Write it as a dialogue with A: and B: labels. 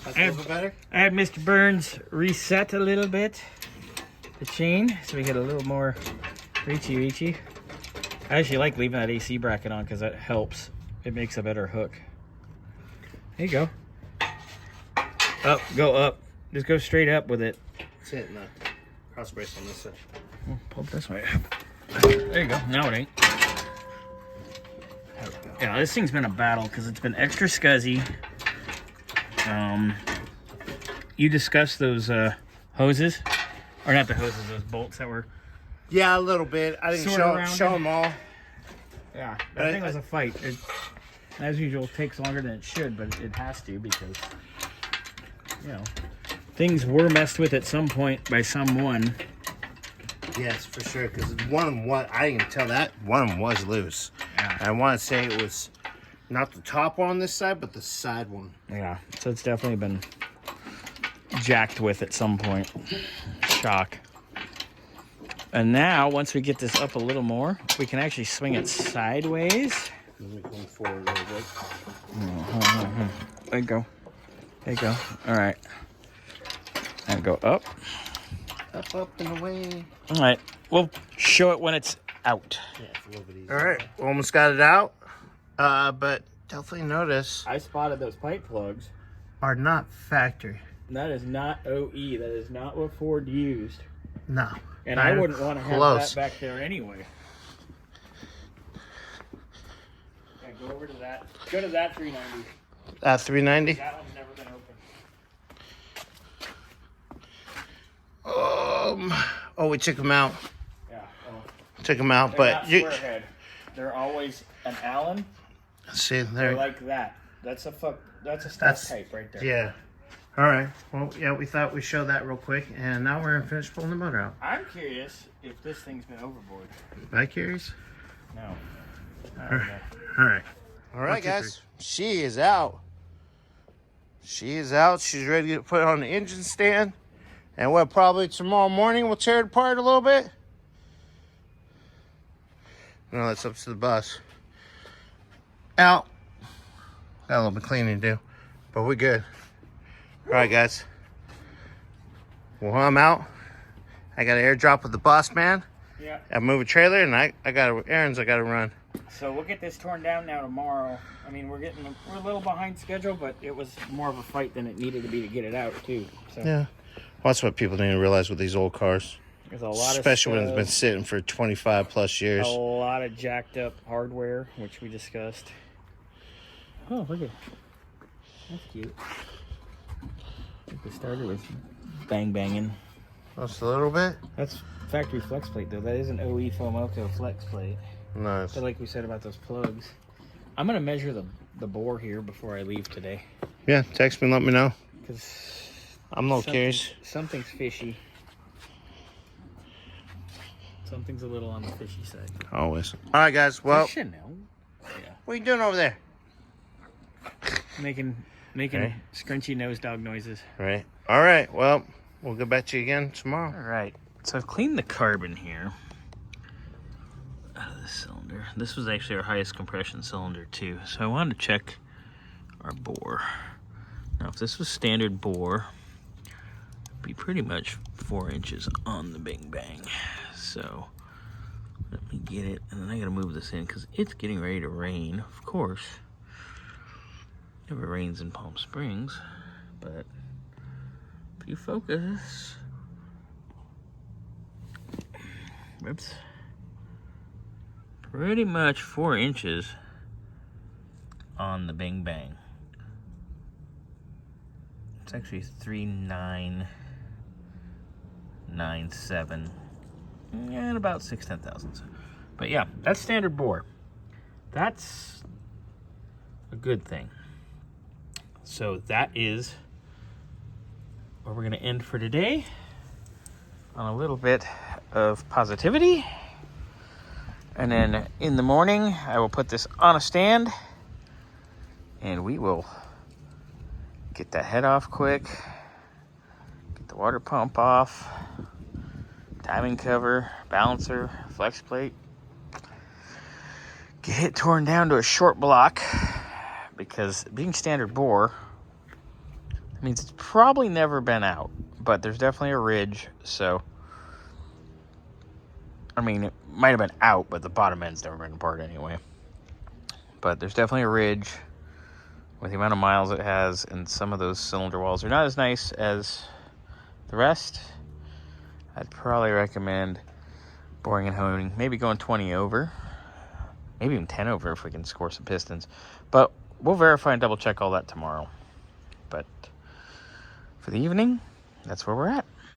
A: That's a little bit better.
B: I had Mr. Burns reset a little bit the chain so we get a little more reachy. I actually like leaving that AC bracket on because that helps. It makes a better hook. There you go. Up, go up. Just go straight up with it.
A: It's hitting the cross brace on this side.
B: Pull it this way. There you go. Now it ain't. Yeah, this thing's been a battle because it's been extra scuzzy. You discussed those hoses, or not the hoses, those bolts that were.
A: Yeah, a little bit. I didn't show them all.
B: Yeah, that thing was a fight. It, as usual, takes longer than it should, but it has to because, you know, things were messed with at some point by someone.
A: Yes, for sure. Because one of them was, I didn't tell that, one of them was loose.
B: Yeah.
A: I want to say it was not the top one on this side, but the side one.
B: Yeah, so it's definitely been jacked with at some point. Shock. And now, once we get this up a little more, we can actually swing it sideways.
A: Let me come forward a little bit.
B: There you go. There you go. All right. And go up.
A: Up, and away.
B: All right. We'll show it when it's out.
A: Yeah, it's a little bit easier. All right. We almost got it out. But definitely notice.
B: I spotted those pipe plugs.
A: Are not factory.
B: That is not OE. That is not what Ford used.
A: No.
B: And I wouldn't want to have that back there anyway. Yeah, go over to that. Go to that 390.
A: 390?
B: That one's never been open.
A: Oh, we took them out.
B: Yeah. Well,
A: Took them out,
B: they're
A: but
B: not square head. They're always an Allen.
A: See,
B: They're like that. That's a stock type right there.
A: Yeah. All right. Well, yeah, we thought we'd show that real quick, and now we're gonna finish pulling the motor out.
B: I'm curious if this thing's been overboard.
A: Am I curious?
B: No.
A: All right. All right, guys. She is out. She is out. She's ready to put it on the engine stand. And what, probably tomorrow morning we'll tear it apart a little bit? No, that's up to the bus. Out. Got a little bit cleaning to do, but we're good. All right, guys. Well, I'm out. I got an airdrop with the boss man.
B: Yeah.
A: I move a trailer, and I got errands I got to run.
B: So we'll get this torn down now tomorrow. I mean, we're a little behind schedule, but it was more of a fight than it needed to be to get it out too. So.
A: Yeah. Well, that's what people need to realize with these old cars.
B: There's a lot
A: especially when
B: of
A: it's been sitting for 25 plus years.
B: A lot of jacked up hardware, which we discussed. Oh, look at that's cute. I think we started with banging.
A: Just a little bit?
B: That's factory flex plate though. That is an OE Fomoco flex plate.
A: Nice.
B: So like we said about those plugs. I'm gonna measure the bore here before I leave today.
A: Yeah, text me and let me know.
B: Cause
A: I'm a little curious.
B: Something's fishy. Something's a little on the fishy side.
A: Always. All right, guys. Well,
B: I should know. Yeah.
A: What are you doing over there?
B: Making
A: Okay.
B: scrunchy nose dog noises.
A: Right. All right. Well, we'll get back to you again tomorrow.
B: All right. So I've cleaned the carbon here out of the cylinder. This was actually our highest compression cylinder too. So I wanted to check our bore. Now, if this was standard bore, it'd be pretty much 4 inches on the Big Bang. So let me get it, and then I gotta move this in because it's getting ready to rain, of course. Never rains in Palm Springs, but if you focus, whoops, pretty much 4 inches on the Bing Bang. It's actually 3997 and about 6/10 thousandths. But yeah, that's standard bore. That's a good thing. So that is where we're going to end for today, on a little bit of positivity. And then in the morning, I will put this on a stand, and we will get that head off quick, get the water pump off, timing cover, balancer, flex plate, get it torn down to a short block, because being standard bore, It means it's probably never been out, but there's definitely a ridge, so... I mean, it might have been out, but the bottom end's never been apart anyway. But there's definitely a ridge with the amount of miles it has, and some of those cylinder walls are not as nice as the rest. I'd probably recommend boring and honing, maybe going 20 over, maybe even 10 over if we can score some pistons. But we'll verify and double check all that tomorrow. But for the evening, that's where we're at.